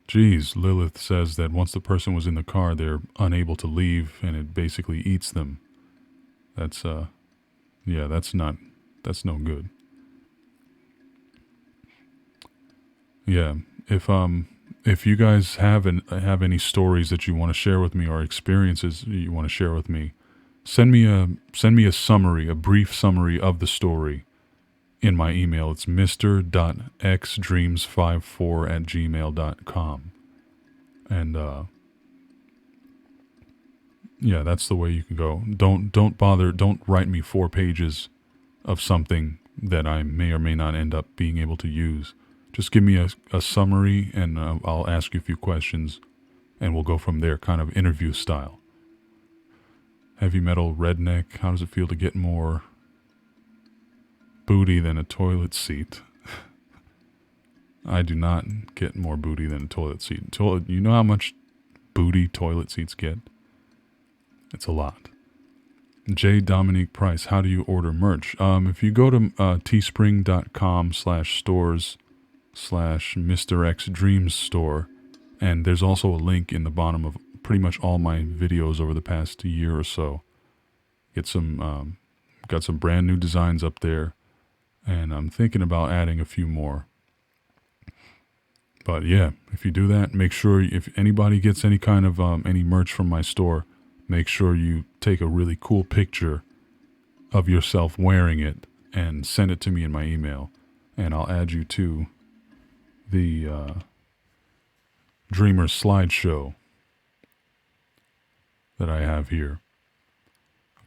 Geez, Lilith says that once the person was in the car, they're unable to leave, and it basically eats them. That's, yeah, that's no good. Yeah, if you guys have any stories that you want to share with me or experiences you want to share with me, send me a summary, a brief summary of the story in my email. It's mr.xdreams54@gmail.com. And yeah, that's the way you can go. Don't write me 4 pages of something that I may or may not end up being able to use. Just give me a summary, and I'll ask you a few questions, and we'll go from there, kind of interview style. Heavy metal redneck, how does it feel to get more booty than a toilet seat? I do not get more booty than a toilet seat. You know how much booty toilet seats get? It's a lot. J. Dominique Price, how do you order merch? If you go to teespring.com/stores Mr. X Dreams store. And there's also a link in the bottom of pretty much all my videos over the past year or so. Got some brand new designs up there, and I'm thinking about adding a few more. But yeah, if you do that, make sure if anybody gets any kind of any merch from my store, make sure you take a really cool picture of yourself wearing it and send it to me in my email, and I'll add you to the Dreamers slideshow that I have here.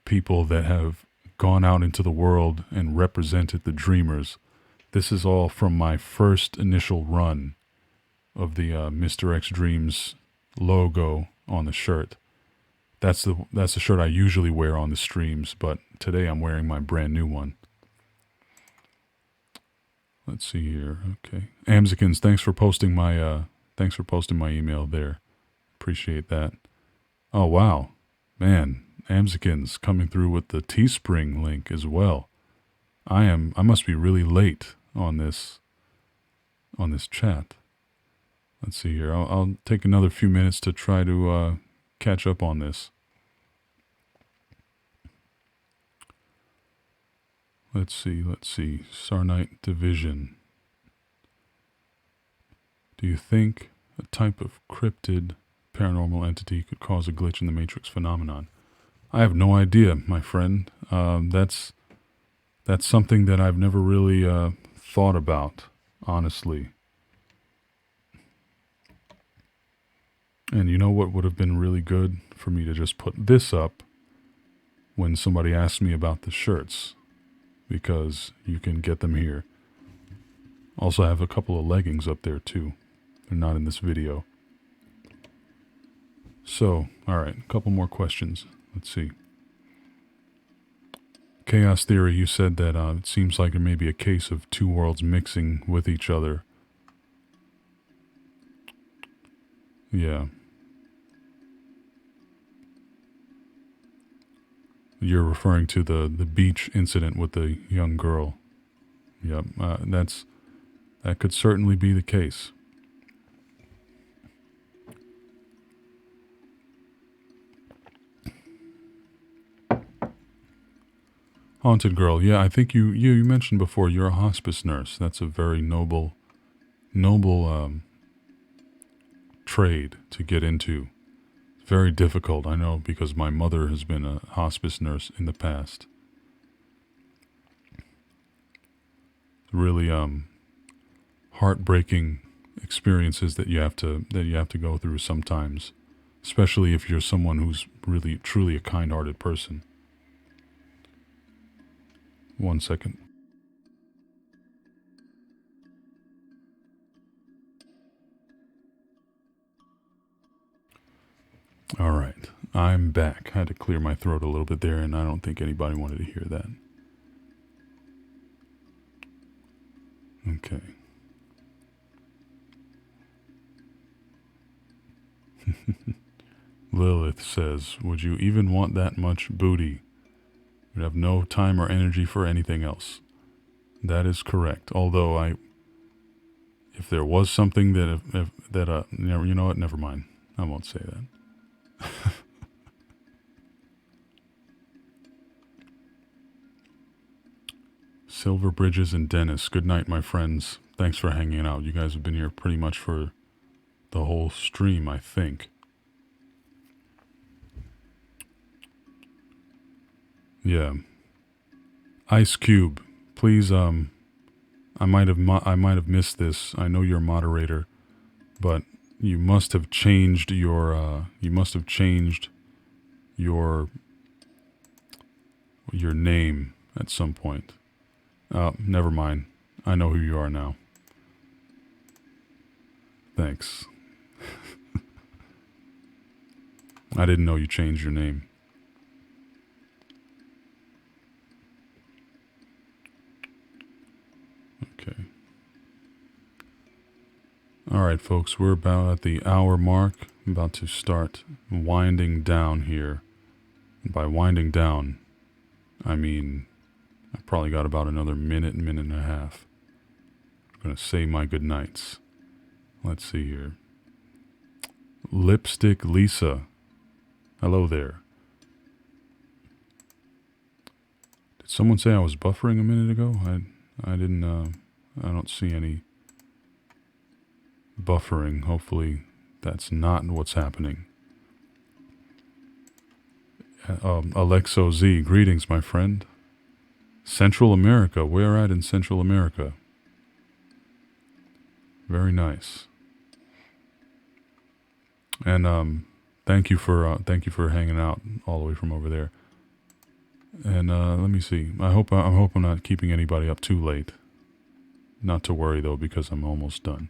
People that have gone out into the world and represented the Dreamers. This is all from my first initial run of the Mr. X Dreams logo on the shirt. That's the shirt I usually wear on the streams, but today I'm wearing my brand new one. Let's see here. Okay, Amzikins, thanks for posting my email there. Appreciate that. Oh wow, man, Amzikins coming through with the Teespring link as well. I must be really late on this chat. Let's see here. I'll take another few minutes to try to catch up on this. Let's see. Sarnite Division. Do you think a type of cryptid paranormal entity could cause a glitch in the Matrix phenomenon? I have no idea, my friend. That's something that I've never really thought about, honestly. And you know what would have been really good for me to just put this up when somebody asks me about the shirts, because you can get them here. Also, I have a couple of leggings up there too. They're not in this video. So, alright, a couple more questions. Let's see. Chaos Theory, you said that it seems like it may be a case of two worlds mixing with each other. Yeah. You're referring to the beach incident with the young girl. Yep, that could certainly be the case. Haunted Girl, yeah, I think you mentioned before you're a hospice nurse. That's a very noble trade to get into. Very difficult, I know, because my mother has been a hospice nurse in the past. Really heartbreaking experiences that you have to go through sometimes, especially if you're someone who's really truly a kind-hearted person. 1 second. All right, I'm back. I had to clear my throat a little bit there, and I don't think anybody wanted to hear that. Okay. Lilith says, would you even want that much booty? You'd have no time or energy for anything else. That is correct. Although if there was something that you know what? Never mind. I won't say that. Silver Bridges and Dennis, good night, my friends. Thanks for hanging out. You guys have been here pretty much for the whole stream, I think. Yeah. Ice Cube, please. I might have missed this. I know you're a moderator, but you must have changed your your name at some point. Never mind. I know who you are now. Thanks. I didn't know you changed your name. Okay. All right, folks, we're about at the hour mark. I'm about to start winding down here. And by winding down, I mean I probably got about another minute and a half. I'm going to say my goodnights. Let's see here. Lipstick Lisa. Hello there. Did someone say I was buffering a minute ago? I didn't, I don't see any buffering. Hopefully that's not what's happening. Alexo Z, greetings, my friend. Central America, where at in Central America? Very nice. And thank you for hanging out all the way from over there. And let me see. I hope I'm not keeping anybody up too late. Not to worry though, because I'm almost done.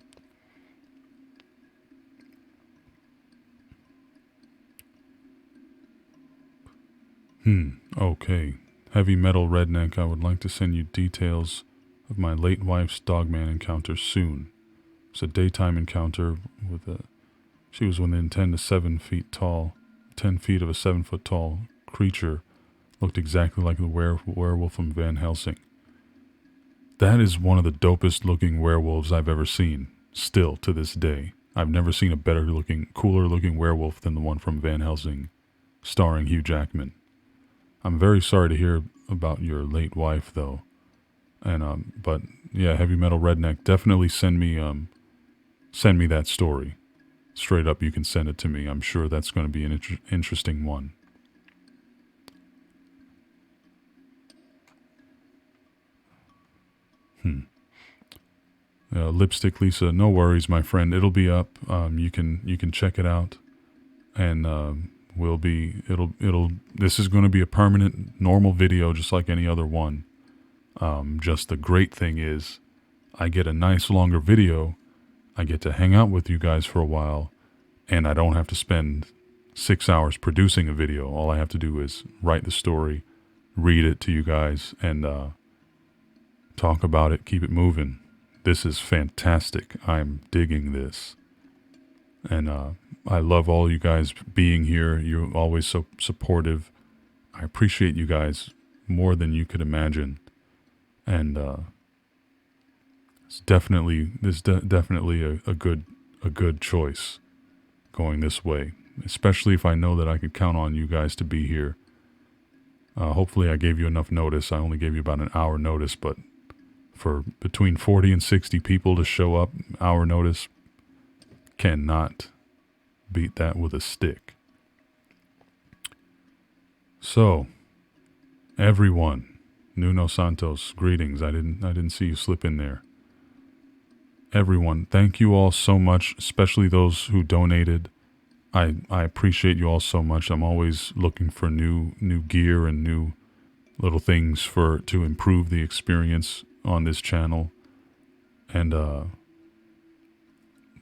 Okay. Heavy Metal Redneck, I would like to send you details of my late wife's dogman encounter soon. It's a daytime encounter with she was within 10 to 7 feet tall. 10 feet of a 7-foot tall creature. Looked exactly like the werewolf from Van Helsing. That is one of the dopest looking werewolves I've ever seen. Still, to this day. I've never seen a better looking, cooler looking werewolf than the one from Van Helsing, starring Hugh Jackman. I'm very sorry to hear about your late wife, though. And but yeah, Heavy Metal Redneck, definitely send me that story. Straight up, you can send it to me. I'm sure that's going to be an interesting one. Lipstick Lisa, no worries, my friend. It'll be up. You can check it out, and this is going to be a permanent, normal video, just like any other one. Just the great thing is, I get a nice longer video. I get to hang out with you guys for a while, and I don't have to spend 6 hours producing a video. All I have to do is write the story, read it to you guys, and talk about it, keep it moving. This is fantastic. I'm digging this. And I love all you guys being here. You're always so supportive. I appreciate you guys more than you could imagine. And it's definitely a good choice going this way, especially if I know that I could count on you guys to be here. Hopefully I gave you enough notice. I only gave you about an hour notice, but for between 40 and 60 people to show up, hour notice, cannot beat that with a stick. So, everyone, Nuno Santos, greetings. I didn't see you slip in there. Everyone, thank you all so much, especially those who donated. I appreciate you all so much. I'm always looking for new gear and new little things to improve the experience on this channel. And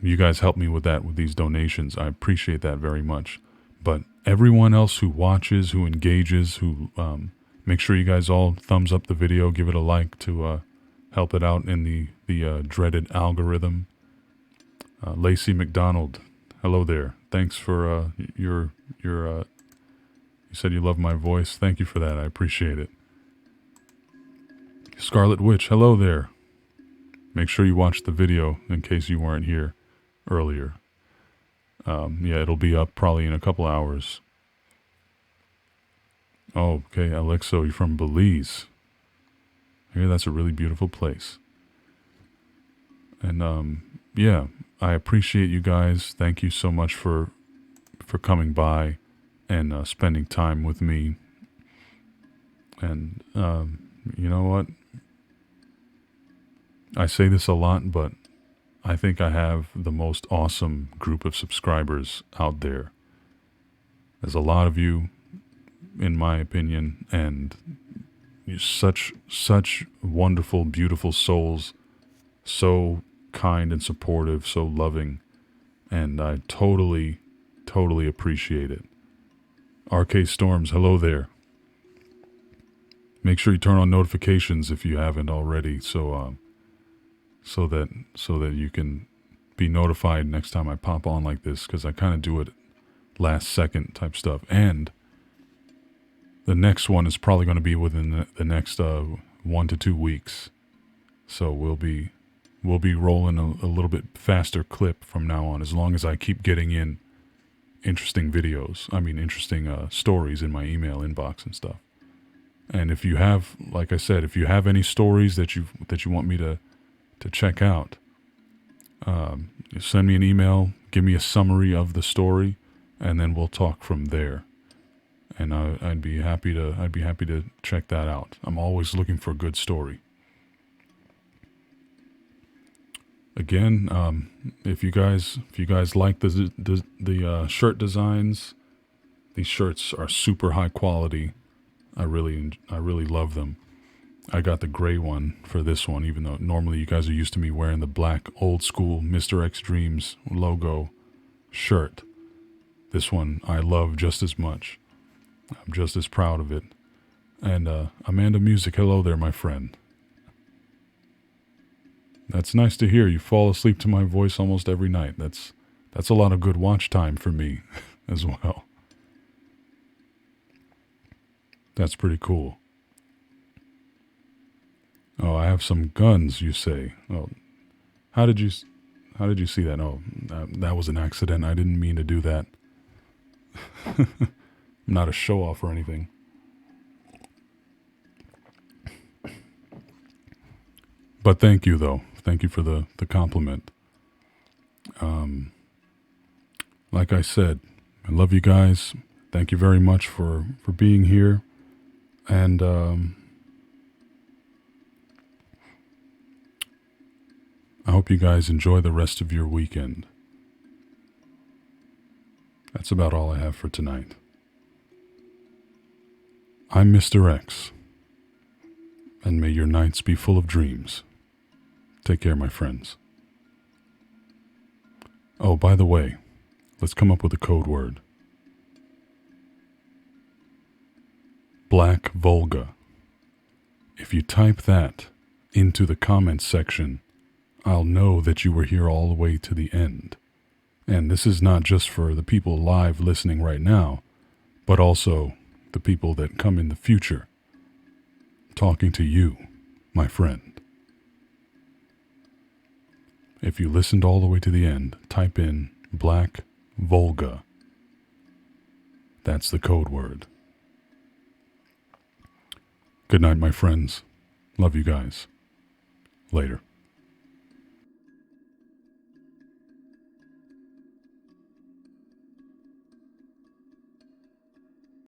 you guys help me with that, with these donations. I appreciate that very much. But everyone else who watches, who engages, who make sure you guys all thumbs up the video, give it a like to help it out in the dreaded algorithm. Lacey McDonald, hello there. Thanks for you said you love my voice. Thank you for that. I appreciate it. Scarlet Witch, hello there. Make sure you watch the video in case you weren't here earlier. Yeah, it'll be up probably in a couple hours. Oh, okay, Alexo, you're from Belize. I hear that's a really beautiful place. And yeah, I appreciate you guys. Thank you so much for coming by and spending time with me. And you know what? I say this a lot, but I think I have the most awesome group of subscribers out there. There's a lot of you, in my opinion, and you're such wonderful, beautiful souls, so kind and supportive, so loving, and I totally appreciate it. RK Storms, hello there. Make sure you turn on notifications if you haven't already, so that you can be notified next time I pop on like this, because I kind of do it last second type stuff. And the next one is probably going to be within the next 1 to 2 weeks. So we'll be we'll be rolling a little bit faster clip from now on, as long as I keep getting in interesting videos. I mean, interesting stories in my email inbox and stuff. And if you have, like I said, if you have any stories that you want me to check out, send me an email, give me a summary of the story, and then we'll talk from there. And I'd be happy to check that out. I'm always looking for a good story. Again, if you guys like the shirt designs, these shirts are super high quality. I really love them. I got the gray one for this one, even though normally you guys are used to me wearing the black old school Mr. X Dreams logo shirt. This one I love just as much. I'm just as proud of it. And Amanda Music, hello there, my friend. That's nice to hear. You fall asleep to my voice almost every night. That's a lot of good watch time for me as well. That's pretty cool. Oh, I have some guns, you say. Oh, how did you see that? Oh, that was an accident. I didn't mean to do that. I'm not a show-off or anything. But thank you, though. Thank you for the compliment. Like I said, I love you guys. Thank you very much for being here. And I hope you guys enjoy the rest of your weekend. That's about all I have for tonight. I'm Mr. X, and may your nights be full of dreams. Take care, my friends. Oh, by the way, let's come up with a code word. Black Volga. If you type that into the comments section, I'll know that you were here all the way to the end. And this is not just for the people live listening right now, but also the people that come in the future. Talking to you, my friend. If you listened all the way to the end, type in Black Volga. That's the code word. Good night, my friends. Love you guys. Later.